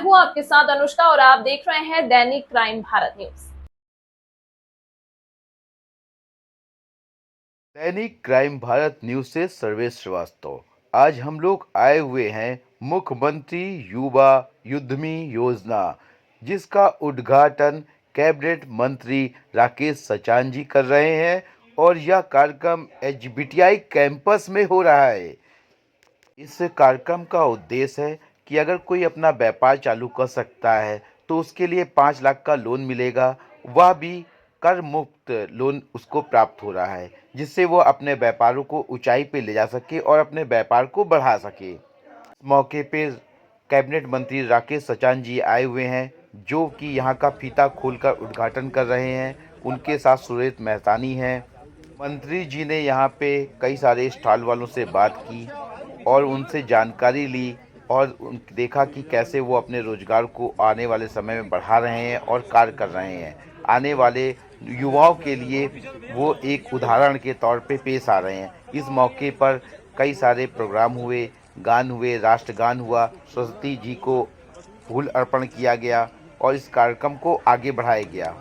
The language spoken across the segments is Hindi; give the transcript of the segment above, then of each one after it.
हूं आपके साथ अनुष्का और आप देख रहे हैं दैनिक क्राइम भारत न्यूज। दैनिक क्राइम भारत न्यूज से सर्वेश श्रीवास्तव। आज हम लोग आए हुए हैं मुख्यमंत्री युवा युद्धमी योजना, जिसका उद्घाटन कैबिनेट मंत्री राकेश सचान जी कर रहे हैं और यह कार्यक्रम एचबीटीआई कैंपस में हो रहा है। इस कार्यक्रम का उद्देश्य है कि अगर कोई अपना व्यापार चालू कर सकता है तो उसके लिए 5 लाख का लोन मिलेगा, वह भी कर मुक्त लोन उसको प्राप्त हो रहा है, जिससे वो अपने व्यापारों को ऊंचाई पे ले जा सके और अपने व्यापार को बढ़ा सके। इस मौके पे कैबिनेट मंत्री राकेश सचान जी आए हुए हैं, जो कि यहाँ का फीता खोलकर उद्घाटन कर रहे हैं। उनके साथ सुरेश मेहतानी हैं। मंत्री जी ने यहाँ पे कई सारे स्टॉल वालों से बात की और उनसे जानकारी ली और देखा कि कैसे वो अपने रोजगार को आने वाले समय में बढ़ा रहे हैं और कार्य कर रहे हैं। आने वाले युवाओं के लिए वो एक उदाहरण के तौर पे पेश आ रहे हैं। इस मौके पर कई सारे प्रोग्राम हुए, गान हुए, राष्ट्रगान हुआ, सरस्वती जी को फूल अर्पण किया गया और इस कार्यक्रम को आगे बढ़ाया गया।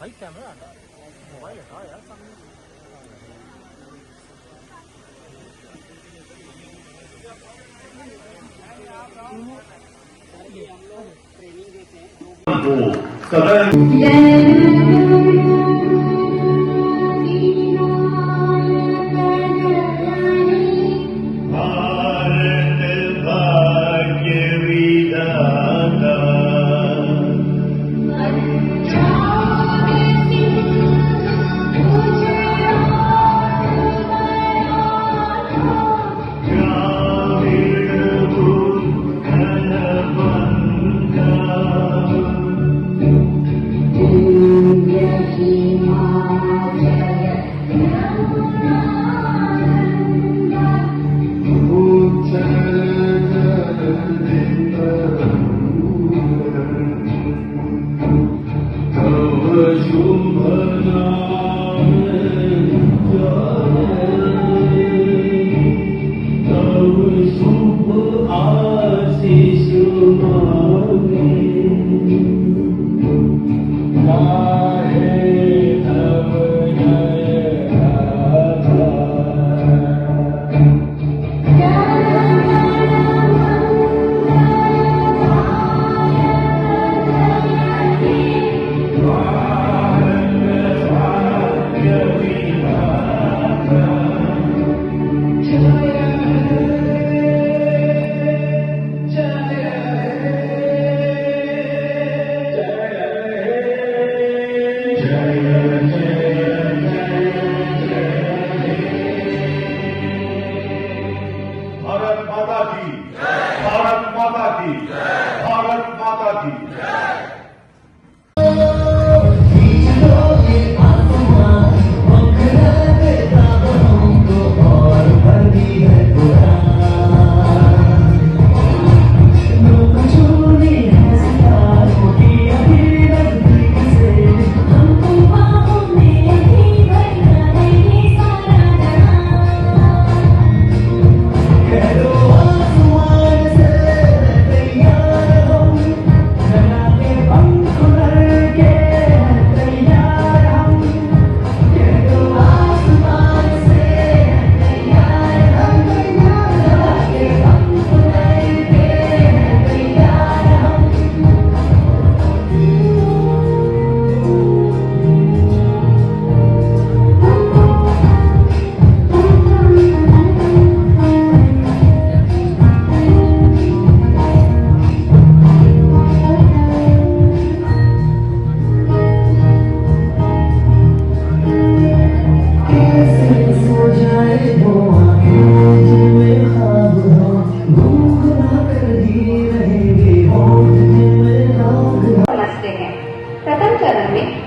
भाई कैमरा मोबाइल हटाओ यार सामने। Thank you.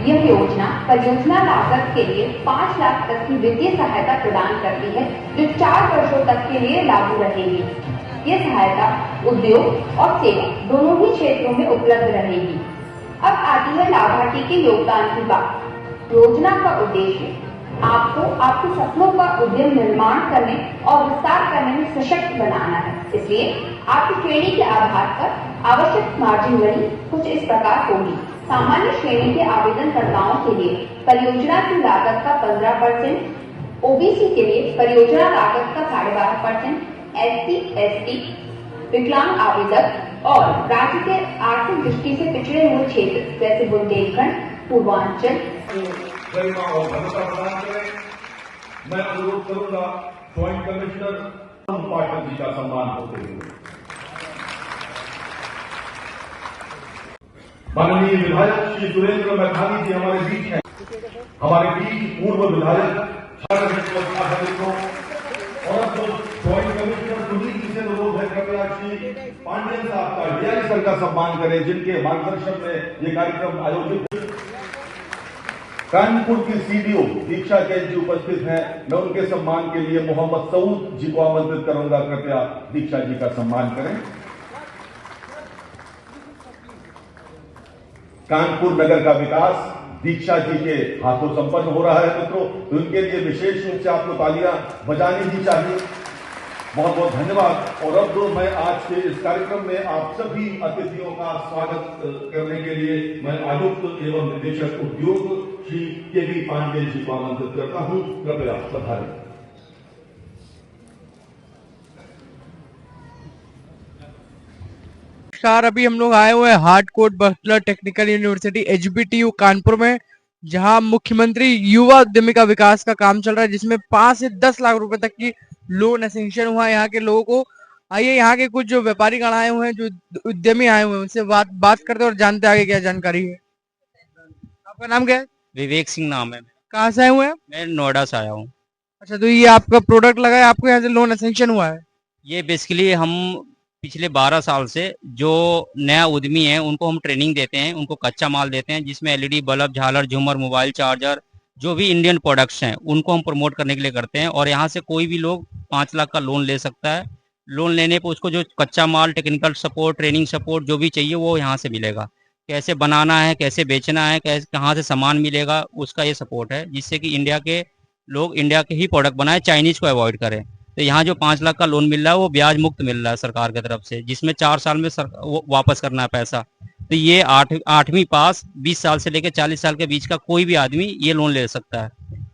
यह योजना परियोजना लागत के लिए 5 लाख तक की वित्तीय सहायता प्रदान करती है, जो 4 वर्षों तक के लिए लागू रहेगी। ये सहायता उद्योग और सेवा दोनों ही क्षेत्रों में उपलब्ध रहेगी। अब आती है लाभार्थी के योगदान की बात। योजना का उद्देश्य आपको आपके सपनों का उद्यम निर्माण करने और विस्तार करने में सशक्त बनाना है। इसलिए आपकी श्रेणी के आधार पर आवश्यक मार्जिन मनी कुछ इस प्रकार होगी। सामान्य श्रेणी के आवेदनकर्ताओं के लिए परियोजना की लागत का 15%, ओबीसी के लिए परियोजना लागत का 12.5%, SC, ST, विकलांग आवेदक और राज्य के आर्थिक दृष्टि से पिछड़े हुए क्षेत्र जैसे बुंदेलखंड, पूर्वांचल गरिमा और भद्रता प्रदान करें। मैं अनुरोध करूंगा ज्वाइंट कमिश्नर पाठक जी का सम्मान होते हुए माननीय विधायक श्री सुरेंद्र मैथानी जी हमारे बीच हैं। हमारे बीच पूर्व विधायक और ज्वाइंट कमिश्नर सुनील जी से अनुरोध है कृपया श्री पांडेय साहब का डीआई सर का सम्मान करें, जिनके मार्गदर्शन में ये कार्यक्रम आयोजित। कानपुर की सीडीओ दीक्षा जैन जी उपस्थित हैं। मैं उनके सम्मान के लिए मोहम्मद सऊद जी को आमंत्रित करूंगा, कृपया दीक्षा जी का सम्मान करें। कानपुर नगर का विकास दीक्षा जी के हाथों संपन्न हो रहा है मित्रों, तो उनके लिए विशेष रूप से आपको तालियां बजानी ही चाहिए। बहुत बहुत धन्यवाद। और अब मैं आज के इस कार्यक्रम में आप सभी अतिथियों का स्वागत करने के लिए मैं आयुक्त एवं निदेशक उद्योग श्री के.वी. पांडे जी को आमंत्रित करता हूं, कृपया पधारें। नमस्कार, अभी हम लोग आए हुए हैं Harcourt Butler technical university HBTU Kanpur में, जहां मुख्यमंत्री युवा उद्यमी का विकास का काम चल रहा है, जिसमें 5 से 10 लाख रुपए तक की लोन सैंक्शन हुआ है यहाँ के लोगों को। आइए यहाँ के कुछ जो व्यापारी गण आए हुए हैं, जो उद्यमी आए हुए हैं, उनसे बात करते और जानते आगे क्या जानकारी है। आपका नाम क्या है? विवेक सिंह नाम है। कहाँ से आए हुए हैं? मैं नोएडा से आया हूँ। अच्छा, तो ये आपका प्रोडक्ट लगा है, आपको यहाँ से लोन सैंक्शन हुआ है? ये बेसिकली हम पिछले 12 साल से जो नया उद्यमी है उनको हम ट्रेनिंग देते हैं, उनको कच्चा माल देते हैं, जिसमें LED बल्ब, झालर, झूमर, मोबाइल चार्जर, जो भी इंडियन प्रोडक्ट्स हैं उनको हम प्रमोट करने के लिए करते हैं। और यहाँ से कोई भी लोग 5 लाख का लोन ले सकता है। लोन लेने पर उसको जो कच्चा माल, टेक्निकल सपोर्ट, ट्रेनिंग सपोर्ट जो भी चाहिए वो यहाँ से मिलेगा। कैसे बनाना है, कैसे बेचना है, कैसे कहाँ से सामान मिलेगा, उसका ये सपोर्ट है, जिससे कि इंडिया के लोग इंडिया के ही प्रोडक्ट बनाए, चाइनीज को अवॉइड करें। तो यहाँ जो 5 लाख का लोन मिल रहा है वो ब्याज मुक्त मिल रहा है सरकार की तरफ से, जिसमें 4 साल में वापस करना है पैसा। तो ये 8वीं पास 20 साल से लेकर 40 साल के बीच का कोई भी आदमी ये लोन ले सकता है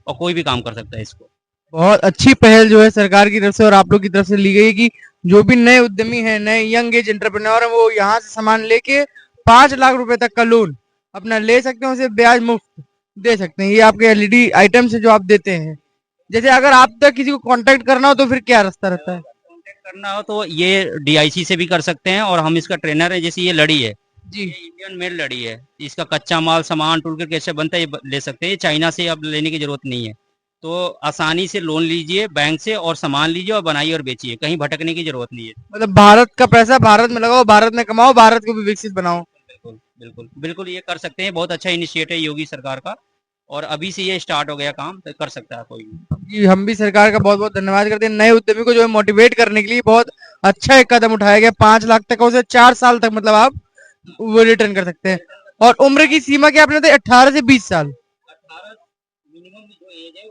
और कोई भी काम कर सकता है इसको। बहुत अच्छी पहल जो है सरकार की तरफ से और आप लोग की तरफ से ली गई कि जो भी नए उद्यमी हैं, नए यंग एज एंटरप्रेन्योर हैं, वो यहाँ से सामान लेके 5 लाख रुपए तक का लोन अपना ले सकते हैं, उसे ब्याज मुफ्त दे सकते हैं। ये आपके LED आइटम्स है जो आप देते हैं। जैसे अगर आप तक किसी को कांटेक्ट करना हो तो फिर क्या रास्ता रहता है? कांटेक्ट करना हो तो ये DIC से भी कर सकते हैं, और हम इसका ट्रेनर है। जैसे ये लड़ी है जी, ये इंडियन मेड लड़ी है, इसका कच्चा माल, सामान, टूल किट कैसे बनता है ये ले सकते हैं। ये चाइना से अब लेने की जरूरत नहीं है। तो आसानी से लोन लीजिए बैंक से और सामान लीजिए और बनाइए और बेचिए, कहीं भटकने की जरूरत नहीं है। मतलब भारत का पैसा भारत में लगाओ, भारत में कमाओ, भारत को भी विकसित बनाओ। बिल्कुल बिल्कुल बिल्कुल ये कर सकते हैं। बहुत अच्छा इनिशिएटिव है योगी सरकार का, और अभी से ये स्टार्ट हो गया काम, तो कर सकता है कोई भी। जी, हम भी सरकार का बहुत बहुत धन्यवाद करते हैं। नए उद्यमी को जो है मोटिवेट करने के लिए बहुत अच्छा एक कदम उठाया गया। 5 लाख तक का उसे 4 साल तक मतलब आप वो रिटर्न कर सकते हैं। और उम्र की सीमा क्या आपने बताई? 18 से 20 साल।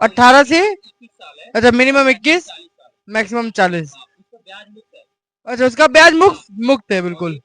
18 से अच्छा, मिनिमम 21, मैक्सिमम 40। अच्छा, उसका ब्याज मुक्त है बिल्कुल।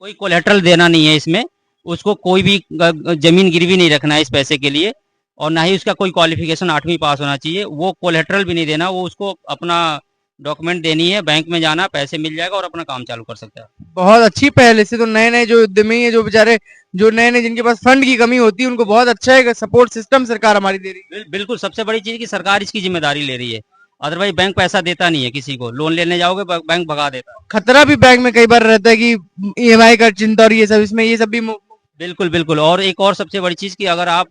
कोई कोलेट्रल देना नहीं है इसमें, उसको कोई भी जमीन गिरवी नहीं रखना है इस पैसे के लिए, और ना ही उसका कोई क्वालिफिकेशन 8वीं पास होना चाहिए। वो कोलेट्रल भी नहीं देना, वो उसको अपना डॉक्यूमेंट देनी है, बैंक में जाना, पैसे मिल जाएगा और अपना काम चालू कर सकता है। बहुत अच्छी पहल। इससे तो नए नए जो उद्यमी है, जो बेचारे जो नए नए जिनके पास फंड की कमी होती है, उनको बहुत अच्छा है सपोर्ट सिस्टम सरकार हमारी दे रही है। बिल्कुल, सबसे बड़ी चीज की सरकार इसकी जिम्मेदारी ले रही है। अदरवाइज बैंक पैसा देता नहीं है किसी को, लोन लेने जाओगे बैंक भगा देता है। खतरा भी बैंक में कई बार रहता है कि EMI का चिंता और ये सब, इसमें ये सब भी बिल्कुल बिल्कुल। और एक और सबसे बड़ी चीज की, अगर आप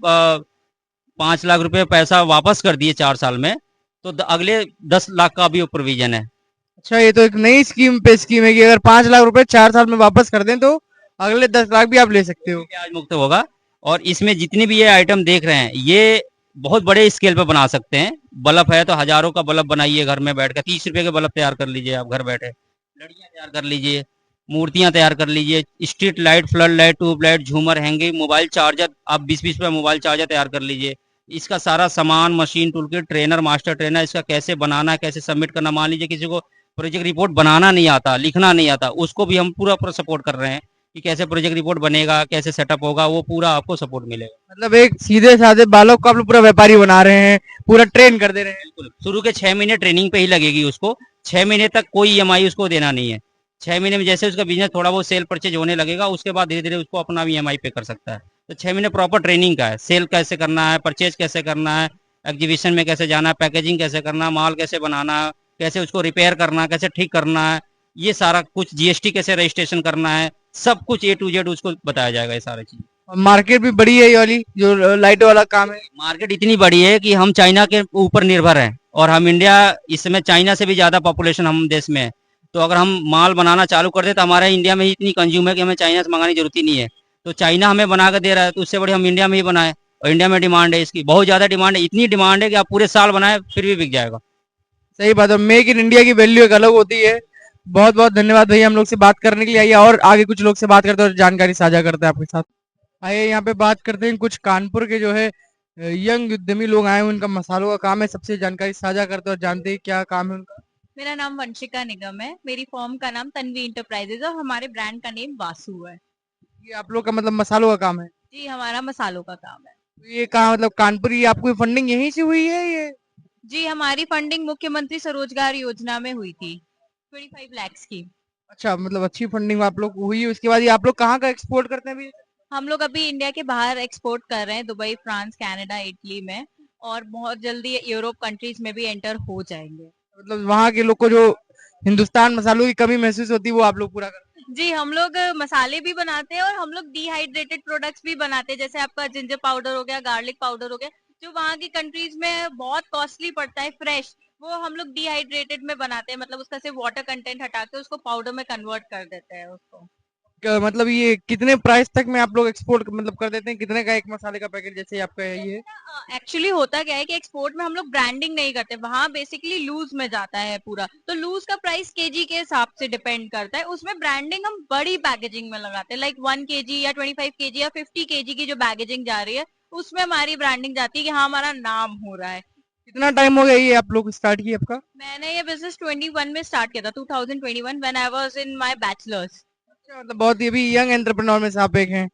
5 लाख रुपए पैसा वापस कर दिए 4 साल में, तो अगले 10 लाख का भी प्रोविजन है। अच्छा, ये तो एक नई स्कीम है कि अगर 5 लाख रुपए 4 साल में वापस कर दें तो अगले 10 लाख भी आप ले सकते हो। ब्याज मुक्त होगा, और इसमें जितने भी ये आइटम देख रहे हैं ये बहुत बड़े स्केल पे बना सकते हैं। बल्ब है तो हजारों का बल्ब बनाइए घर में बैठ कर, 30 रुपए के बल्ब तैयार कर लीजिए आप घर बैठे, लड़ियां तैयार कर लीजिए, मूर्तियां तैयार कर लीजिए, street light, flood light, tube light, झूमर, हैंगिंग, मोबाइल चार्जर, आप 20-20 रुपए मोबाइल चार्जर तैयार कर लीजिए। इसका सारा सामान, machine, tool kit, trainer, master trainer, इसका कैसे बनाना है, कैसे सबमिट करना। मान लीजिए किसी को प्रोजेक्ट रिपोर्ट बनाना नहीं आता, लिखना नहीं आता, उसको भी हम पूरा पूरा सपोर्ट कर रहे हैं कि कैसे प्रोजेक्ट रिपोर्ट बनेगा, कैसे सेटअप होगा, वो पूरा आपको सपोर्ट मिलेगा। मतलब एक सीधे साधे बालक को आप लोग पूरा व्यापारी बना रहे हैं, पूरा ट्रेन कर दे रहे हैं। बिल्कुल, शुरू के 6 महीने ट्रेनिंग पे ही लगेगी उसको। 6 महीने तक कोई ईएमआई उसको देना नहीं है। 6 महीने में जैसे उसका बिजनेस थोड़ा बहुत सेल परचेज होने लगेगा, उसके बाद धीरे धीरे उसको अपना ईएमआई पे कर सकता है। तो 6 महीने प्रॉपर ट्रेनिंग का है, सेल कैसे करना है, परचेज कैसे करना है, एग्जीबिशन में कैसे जाना है, पैकेजिंग कैसे करना है, माल कैसे बनाना है, कैसे उसको रिपेयर करना है, कैसे ठीक करना है, ये सारा कुछ, जीएसटी कैसे रजिस्ट्रेशन करना है, सब कुछ A to Z उसको बताया जाएगा ये सारी चीज। और मार्केट भी बड़ी है ये वाली जो लाइट वाला काम है। मार्केट इतनी बड़ी है कि हम चाइना के ऊपर निर्भर हैं और हम इंडिया इस समय चाइना से भी ज्यादा पॉपुलेशन हम देश में है। तो अगर हम माल बनाना चालू कर दे तो हमारे इंडिया में ही इतनी कंज्यूम है कि हमें चाइना से मंगाने की जरूरत ही नहीं है। तो चाइना हमें बना कर दे रहा है तो उससे बड़ी हम इंडिया में ही बनाए, और इंडिया में डिमांड है इसकी, बहुत ज्यादा डिमांड है। इतनी डिमांड है कि आप पूरे साल बनाए फिर भी बिक जाएगा। सही बात है, मेक इन इंडिया की वैल्यू एक अलग होती है। बहुत बहुत धन्यवाद भैया हम लोग से बात करने के लिए। आइए और आगे कुछ लोग से बात करते हैं और जानकारी साझा करते हैं आपके साथ। आइए यहाँ पे बात करते हैं कुछ कानपुर के जो है यंग उद्यमी लोग आए हैं, उनका मसालों का काम है, सबसे जानकारी साझा करते हैं और जानते हैं क्या काम है उनका। मेरा नाम वंशिका निगम है, मेरी फर्म का नाम तन्वी इंटरप्राइजेज और हमारे ब्रांड का नेम वासु है। ये आप लोग का मतलब मसालों का काम है। जी, हमारा मसालों का काम है। तो ये कहाँ मतलब कानपुर ही आपको फंडिंग यहीं से हुई है ये? जी, हमारी फंडिंग मुख्यमंत्री स्वरोजगार योजना में हुई थी 25 लाख की। अच्छा, मतलब अच्छी फंडिंग आप लोग को हुई है। उसके बाद ये आप लोग कहाँ का एक्सपोर्ट करते हैं अभी? हम लोग अभी इंडिया के बाहर एक्सपोर्ट कर रहे हैं, दुबई, फ्रांस, कनाडा, इटली में, और बहुत जल्दी यूरोप कंट्रीज में भी एंटर हो जाएंगे। मतलब वहाँ के लोग को जो हिंदुस्तान मसालों की कमी महसूस होती है वो आप लोग पूरा करते हैं? जी, हम लोग मसाले भी बनाते हैं और हम लोग डिहाइड्रेटेड प्रोडक्ट्स भी बनाते हैं, जैसे आपका जिंजर पाउडर हो गया, गार्लिक पाउडर हो गया, जो वहाँ की कंट्रीज में बहुत कॉस्टली पड़ता है फ्रेश, वो हम लोग डिहाइड्रेटेड में बनाते हैं। मतलब उसका सिर्फ वाटर कंटेंट हटा के उसको पाउडर में कन्वर्ट कर देते हैं उसको। मतलब ये कितने प्राइस तक में आप लोग एक्सपोर्ट मतलब कर देते हैं? कितने का एक मसाले का पैकेट जैसे आपका है ये? एक्चुअली होता क्या है कि एक्सपोर्ट में हम लोग ब्रांडिंग नहीं करते, वहाँ बेसिकली लूज में जाता है पूरा, तो लूज का प्राइस केजी के हिसाब से डिपेंड करता है। उसमें ब्रांडिंग हम बड़ी पैकेजिंग में लगाते हैं, लाइक 1 kg या 25 kg या 50 kg की जो पैकेजिंग जा रही है उसमें हमारी ब्रांडिंग जाती है कि हाँ हमारा नाम हो रहा है। कितना टाइम हो गया ये आप लोग स्टार्ट किए आपका? मैंने ये बिजनेस 21 में स्टार्ट किया था, 2021 when I was in my bachelors. अच्छा, मतलब बहुत ही अभी यंग एंटरप्रेन्योर में से आप एक हैं।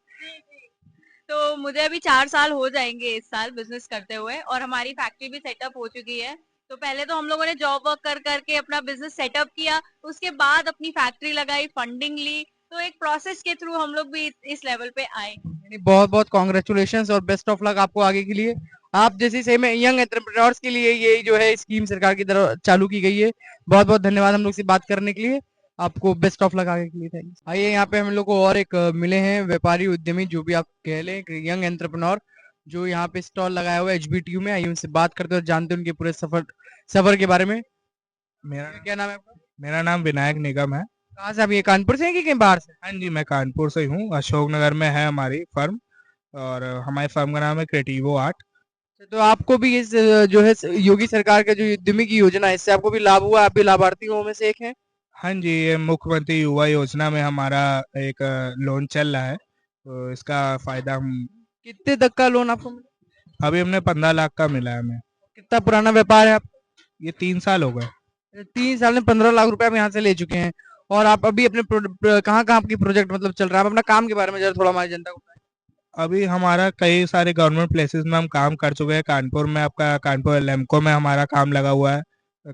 तो मुझे अभी 4 साल हो जाएंगे इस साल बिजनेस करते हुए, और हमारी फैक्ट्री भी सेटअप हो चुकी है। तो पहले तो हम लोगों ने जॉब वर्क कर करके अपना बिजनेस सेटअप किया, उसके बाद अपनी फैक्ट्री लगाई, फंडिंग ली, तो एक प्रोसेस के थ्रू हम लोग भी इस लेवल पे आए। बहुत बहुत कॉन्ग्रेचुलेशन और बेस्ट ऑफ लक आपको आगे के लिए। आप जैसी सही में यंग एंटरप्रेन्योर्स के लिए ये जो है स्कीम सरकार की तरफ चालू की गई है। बहुत बहुत धन्यवाद हम लोग से बात करने के लिए, आपको बेस्ट ऑफ लक आगे के लिए। Thank you. आइए यहाँ पे हम लोग को और एक मिले हैं व्यापारी उद्यमी, जो भी आप कह लें, यंग एंटरप्रेन्योर, जो यहाँ पे स्टॉल लगाया हुआ है HBTU में। आइए उनसे बात करते हैं और जानते हैं उनके पूरे सफर के बारे में। मेरा क्या नाम है आपका? मेरा नाम विनायक निगम है। कहाँ से आप? ये कानपुर से हैं कि कहीं बाहर से? हाँ जी, मैं कानपुर से हूँ। अशोकनगर में है हमारी फर्म, और हमारी फर्म का नाम है क्रिएटिवो आर्ट। तो आपको भी इस जो है योगी सरकार का जो उद्यमी की योजना है, इससे आपको भी लाभ हुआ? आप भी लाभार्थियों में से एक हैं? हाँ जी, ये मुख्यमंत्री युवा योजना में हमारा एक लोन चल रहा है, तो इसका फायदा हम कितने तक का लोन आपको मिला? अभी हमने 15 लाख का मिला है हमें। कितना पुराना व्यापार है आप? ये 3 साल हो गए। 3 साल में 15 लाख रुपए आप यहाँ से ले चुके हैं। और आप अभी अपने कहाँ कहाँ आपकी प्रोजेक्ट मतलब चल रहा है? आप अपना काम के बारे में जरा थोड़ा हमारी जनता को बताएं। अभी हमारा कई सारे गवर्नमेंट प्लेसेस में हम काम कर चुके हैं। कानपुर में आपका कानपुर लैम्को में हमारा काम लगा हुआ है,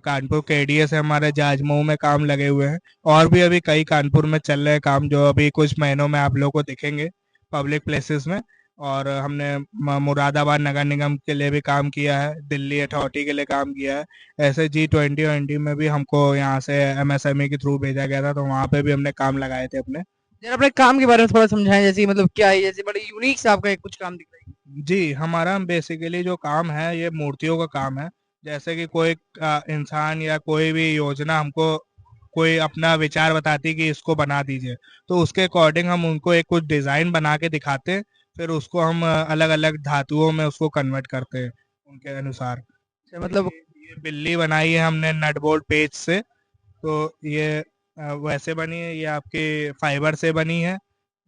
कानपुर KDS है हमारे, जाजमऊ में काम लगे हुए हैं, और भी अभी कई कानपुर में चल रहे हैं काम, जो अभी कुछ महीनों में आप लोगों को दिखेंगे पब्लिक प्लेसेस में। और हमने मुरादाबाद नगर निगम के लिए भी काम किया है, दिल्ली अथॉरिटी के लिए काम किया है। ऐसे G20 में भी हमको यहाँ से MSME के थ्रू भेजा गया था, तो वहाँ पे भी हमने काम लगाए थे अपने। जरा अपने काम के बारे में थोड़ा समझाएं, जैसे मतलब क्या है, जैसे बड़ी यूनिक सा आपका एक कुछ काम दिख रहा है। जी, हमारा बेसिकली जो काम है ये मूर्तियों का काम है। जैसे कि कोई इंसान या कोई भी योजना हमको कोई अपना विचार बताती कि इसको बना दीजिए, तो उसके अकॉर्डिंग हम उनको एक कुछ डिजाइन बना के दिखाते हैं, फिर उसको हम अलग अलग धातुओं में उसको कन्वर्ट करते हैं उनके अनुसार। मतलब ये बिल्ली बनाई है हमने नट बोल्ट पेज से, तो ये वैसे बनी है, ये आपके फाइबर से बनी है।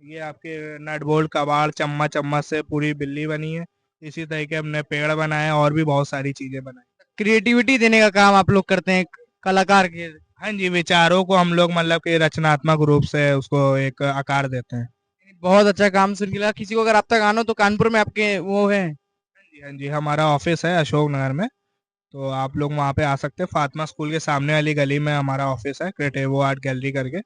ये आपके नट बोल्ट कबाड़ चम्मच चम्मच से पूरी बिल्ली बनी है। इसी तरह के हमने पेड़ बनाए और भी बहुत सारी चीजें बनाई। क्रिएटिविटी देने का काम आप लोग करते हैं कलाकार के। हाँ जी, विचारों को हम लोग मतलब कि रचनात्मक रूप से उसको एक आकार देते हैं। बहुत अच्छा काम सुन के लगा। किसी को अगर आप तक आना हो तो कानपुर में आपके वो है। हाँ जी, हमारा ऑफिस है अशोक नगर में, तो आप लोग वहाँ पे आ सकते हैं। फातिमा स्कूल के सामने वाली गली में हमारा ऑफिस है, क्रिएटिव आर्ट गैलरी करके।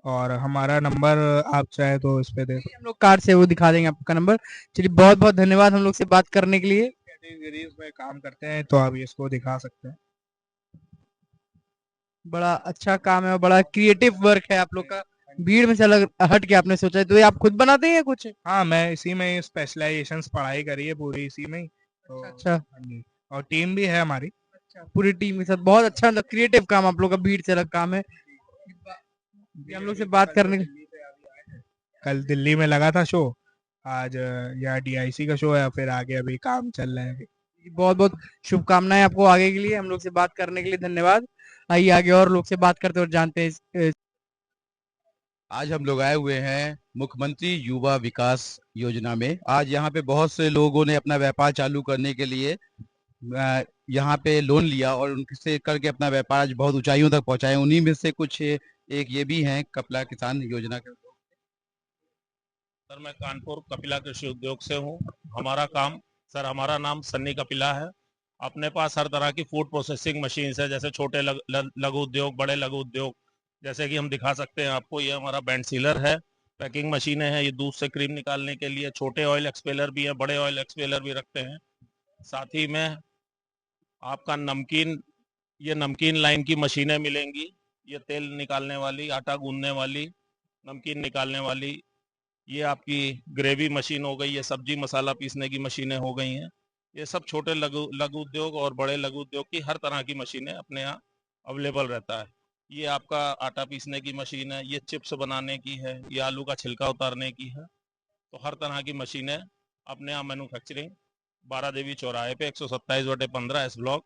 और हमारा नंबर आप चाहे तो इस पे देख हम लोग कार्ड से वो दिखा देंगे आपका नंबर। चलिए बहुत बहुत धन्यवाद हम लोग से बात करने के लिए। कैटेगरीज में काम करते हैं तो आप इसको दिखा सकते हैं। बड़ा अच्छा काम है और बड़ा क्रिएटिव वर्क है आप लोग का। भीड़ में से अलग हट के आपने सोचा है, तो ये आप खुद बनाते हैं या कुछ? हाँ, मैं इसी में ही स्पेशलाइजेशन पढ़ाई करी है पूरी इसी में ही। तो अच्छा। हाँ जी, और टीम भी है हमारी। पूरी टीम के साथ बहुत अच्छा क्रिएटिव काम आप लोग का, भीड़ से अलग काम है। ये हम लोग से बात करने कल दिल्ली में लगा था शो, आज यहाँ DIC का शो है, फिर आगे अभी काम चल रहा है। बहुत बहुत शुभकामनाएं आपको आगे के लिए। हम लोग से बात करने के लिए धन्यवाद। आइए आगे और लोग से बात करते और जानते हैं। आज हम लोग आए हुए हैं मुख्यमंत्री युवा विकास योजना में। आज यहाँ पे बहुत से लोगों ने अपना व्यापार चालू करने के लिए यहाँ पे लोन लिया और उनसे करके अपना व्यापार आज बहुत ऊंचाइयों तक पहुंचाए। उन्हीं में से कुछ एक ये भी हैं कपिला किसान योजना के। सर मैं कानपुर कपिला कृषि उद्योग से हूँ। हमारा नाम सन्नी कपिला है। अपने पास हर तरह की फूड प्रोसेसिंग मशीन है, जैसे छोटे लघु उद्योग, बड़े लघु उद्योग। जैसे कि हम दिखा सकते हैं आपको, ये हमारा बैंड सीलर है, पैकिंग मशीनें हैं, ये दूध से क्रीम निकालने के लिए। छोटे ऑयल एक्सपेलर भी है, बड़े ऑयल एक्सपेलर भी रखते हैं। साथ ही में आपका ये नमकीन लाइन की मशीनें मिलेंगी। ये तेल निकालने वाली, आटा गूंदने वाली, नमकीन निकालने वाली। ये आपकी ग्रेवी मशीन हो गई, ये सब्जी मसाला पीसने की मशीनें हो गई हैं। ये सब छोटे लघु उद्योग और बड़े लघु उद्योग की हर तरह की मशीनें अपने यहाँ अवेलेबल रहता है। ये आपका आटा पीसने की मशीन है, ये चिप्स बनाने की है, ये आलू का छिलका उतारने की है। तो हर तरह की मशीनें अपने यहाँ मैन्युफैक्चरिंग 12 देवी चौराहे पे 127/15 S ब्लॉक,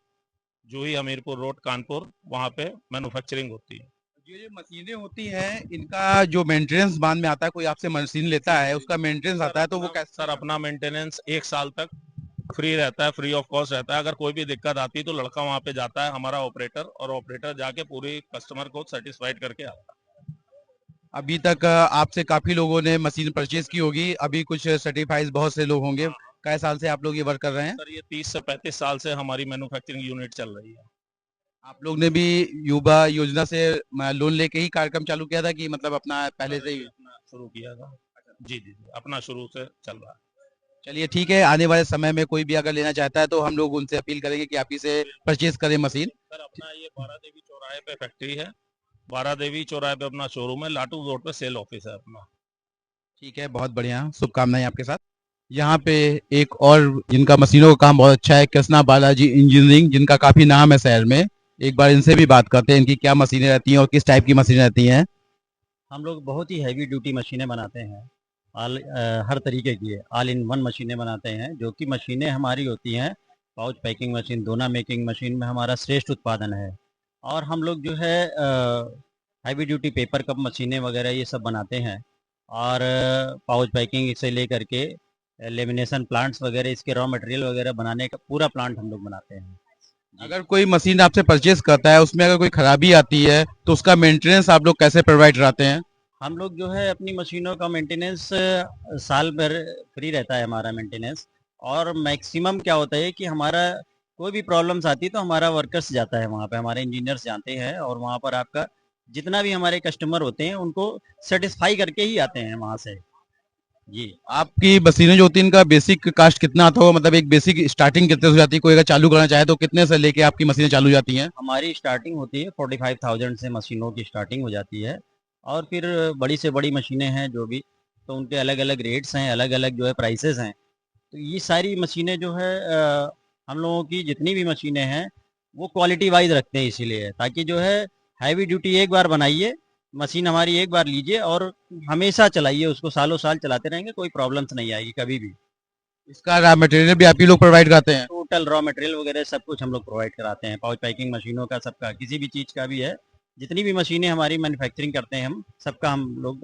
जूही हमीरपुर रोड कानपुर, वहाँ पे मैन्युफैक्चरिंग होती है। ये जो मशीनें होती हैं इनका जो मेंटेनेंस बाद में आता है, कोई आपसे मशीन लेता है उसका मेंटेनेंस आता है, तो वो कैसे? सर अपना मेंटेनेंस 1 साल तक फ्री रहता है, फ्री ऑफ कॉस्ट रहता है। अगर कोई भी दिक्कत आती है तो लड़का वहाँ पे जाता है, हमारा ऑपरेटर, और ऑपरेटर जाके पूरी कस्टमर को सेटिस्फाइड करके आता है। अभी तक आपसे काफी लोगों ने मशीन परचेज की होगी, अभी कुछ सर्टिफाइड बहुत से लोग होंगे। कई साल से आप लोग ये वर्क कर रहे हैं? सर ये 30 से 35 साल से हमारी मैन्युफैक्चरिंग यूनिट चल रही है। आप लोग ने भी युवा योजना से लोन लेके ही कार्यक्रम चालू किया था कि मतलब अपना पहले से ही अपना शुरू किया था? जी जी जी, अपना शुरू से चल रहा है। चलिए ठीक है, आने वाले समय में कोई भी अगर लेना चाहता है तो हम लोग उनसे अपील करेंगे कि आप इसे परचेज करें मशीन। सर अपना ये 12 देवी चौराहे पे फैक्ट्री है, 12 देवी चौराहे पे अपना शोरूम है, लाटू रोड पे सेल ऑफिस है अपना। ठीक है, बहुत बढ़िया, शुभकामनाएं आपके साथ। यहाँ पे एक और जिनका मशीनों का काम बहुत अच्छा है, कृष्णा बालाजी इंजीनियरिंग, जिनका काफी नाम है शहर में। एक बार इनसे भी बात करते हैं, इनकी क्या मशीनें रहती हैं और किस टाइप की मशीनें रहती हैं। हम लोग बहुत ही हैवी ड्यूटी मशीनें बनाते हैं, हर तरीके की ऑल इन वन मशीनें बनाते हैं। जो कि मशीनें हमारी होती हैं पाउच पैकिंग मशीन, दोना मेकिंग मशीन में हमारा श्रेष्ठ उत्पादन है। और हम लोग जो है हैवी ड्यूटी पेपर कप मशीनें वगैरह ये सब बनाते हैं। और पाउच पैकिंग से लेकर के लेमिनेशन प्लांट्स वगैरह, इसके रॉ मटेरियल वगैरह बनाने का पूरा प्लांट हम लोग बनाते हैं। अगर कोई मशीन आपसे परचेज करता है, उसमें अगर कोई खराबी आती है तो उसका मेंटेनेंस आप लोग कैसे प्रोवाइड कराते हैं? हम लोग जो है अपनी मशीनों का मेंटेनेंस साल भर फ्री रहता है हमारा मेंटेनेंस। और मैक्सिमम क्या होता है कि हमारा कोई भी प्रॉब्लम्स आती है तो हमारा वर्कर्स जाता है वहाँ पे, हमारे इंजीनियर्स जाते हैं और वहाँ पर आपका जितना भी हमारे कस्टमर होते हैं उनको सेटिस्फाई करके ही आते हैं वहाँ से। जी, आपकी मशीनें जो होती हैं इनका बेसिक कास्ट कितना आता होगा, मतलब एक बेसिक स्टार्टिंग कितने से हो जाती है? कोई अगर चालू करना चाहे तो कितने से लेके आपकी मशीनें चालू हो जाती हैं? हमारी स्टार्टिंग होती है 45,000 से मशीनों की स्टार्टिंग हो जाती है। और फिर बड़ी से बड़ी मशीनें हैं जो भी, तो उनके अलग अलग रेट्स हैं, अलग अलग जो है प्राइसेस हैं। तो ये सारी मशीनें जो है हम लोगों की जितनी भी मशीनें हैं वो क्वालिटी वाइज रखते हैं, इसीलिए ताकि जो है हैवी ड्यूटी एक बार बनाइए, मशीन हमारी एक बार लीजिए और हमेशा चलाइए उसको, सालों साल चलाते रहेंगे, कोई प्रॉब्लम्स नहीं आएगी कभी भी। इसका रॉ मटेरियल भी आप ही लोग प्रोवाइड करते हैं? टोटल रॉ मटेरियल वगैरह सब कुछ हम लोग प्रोवाइड कराते हैं, पाउच पैकिंग मशीनों का, सबका, किसी भी चीज़ का भी है, जितनी भी मशीनें हमारी मैन्युफैक्चरिंग करते हैं हम सबका हम लोग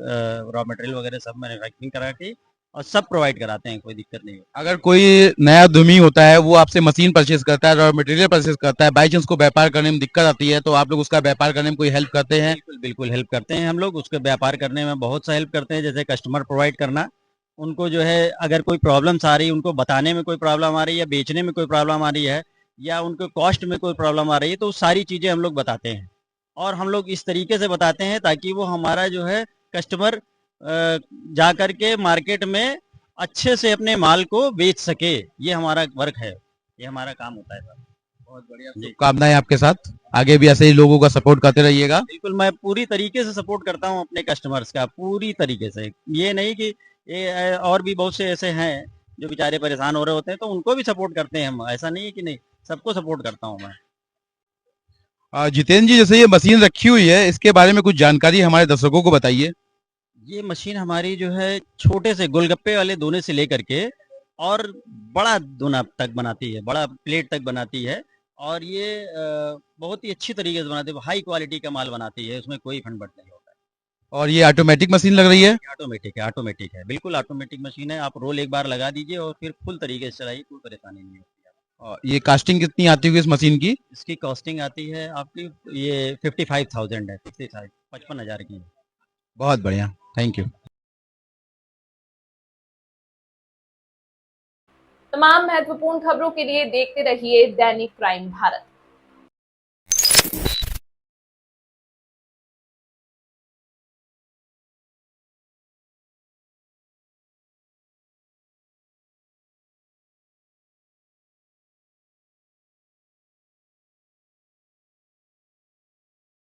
रॉ मटेरियल वगैरह सब मैन्युफैक्चरिंग करा के और सब प्रोवाइड कराते हैं, कोई दिक्कत नहीं है। अगर कोई नया उद्यमी होता है, वो आपसे मशीन परचेज करता है, रॉ मटेरियल परचेज करता है, बाई चांस को व्यापार करने में दिक्कत आती है, तो आप लोग उसका व्यापार करने में कोई हेल्प करते हैं? बिल्कुल बिल्कुल हेल्प करते हैं हम लोग, उसके व्यापार करने में बहुत सा हेल्प करते हैं, जैसे कस्टमर प्रोवाइड करना, उनको जो है अगर कोई प्रॉब्लम्स आ रही है, उनको बताने में कोई प्रॉब्लम आ रही है, या बेचने में कोई प्रॉब्लम आ रही है, या उनको कॉस्ट में कोई प्रॉब्लम आ रही है, तो सारी चीज़ें हम लोग बताते हैं। और हम लोग इस तरीके से बताते हैं ताकि वो हमारा जो है कस्टमर जा कर के मार्केट में अच्छे से अपने माल को बेच सके, ये हमारा वर्क है, ये हमारा काम होता है सर। बहुत बढ़िया, शुभकामनाएं आपके साथ, आगे भी ऐसे ही लोगों का सपोर्ट करते रहिएगा। बिल्कुल, मैं पूरी तरीके से सपोर्ट करता हूँ अपने कस्टमर्स का, पूरी तरीके से। ये नहीं कि ये और भी बहुत से ऐसे हैं जो बेचारे परेशान हो रहे होते हैं, तो उनको भी सपोर्ट करते हैं हम, ऐसा नहीं है कि नहीं, सबको सपोर्ट करता हूँ मैं। जितेंद्र जी, जैसे ये मशीन रखी हुई है, इसके बारे में कुछ जानकारी हमारे दर्शकों को बताइए। ये मशीन हमारी जो है छोटे से गोलगप्पे वाले दोने से लेकर के और बड़ा दोना तक बनाती है, बड़ा प्लेट तक बनाती है, और ये बहुत ही अच्छी तरीके से बनाती है, हाई क्वालिटी का माल बनाती है, उसमें कोई फंडबट नहीं होता है। और ये ऑटोमेटिक मशीन लग रही है? ऑटोमेटिक है, बिल्कुल ऑटोमेटिक मशीन है। आप रोल एक बार लगा दीजिए और फिर फुल तरीके से चलाइए, कोई परेशानी नहीं होती है। और ये कास्टिंग कितनी आती होगी इस मशीन की? इसकी कॉस्टिंग आती है आपकी, ये 55,000 है, 55,000 की है। बहुत बढ़िया, थैंक यू। तमाम महत्वपूर्ण खबरों के लिए देखते रहिए दैनिक क्राइम भारत।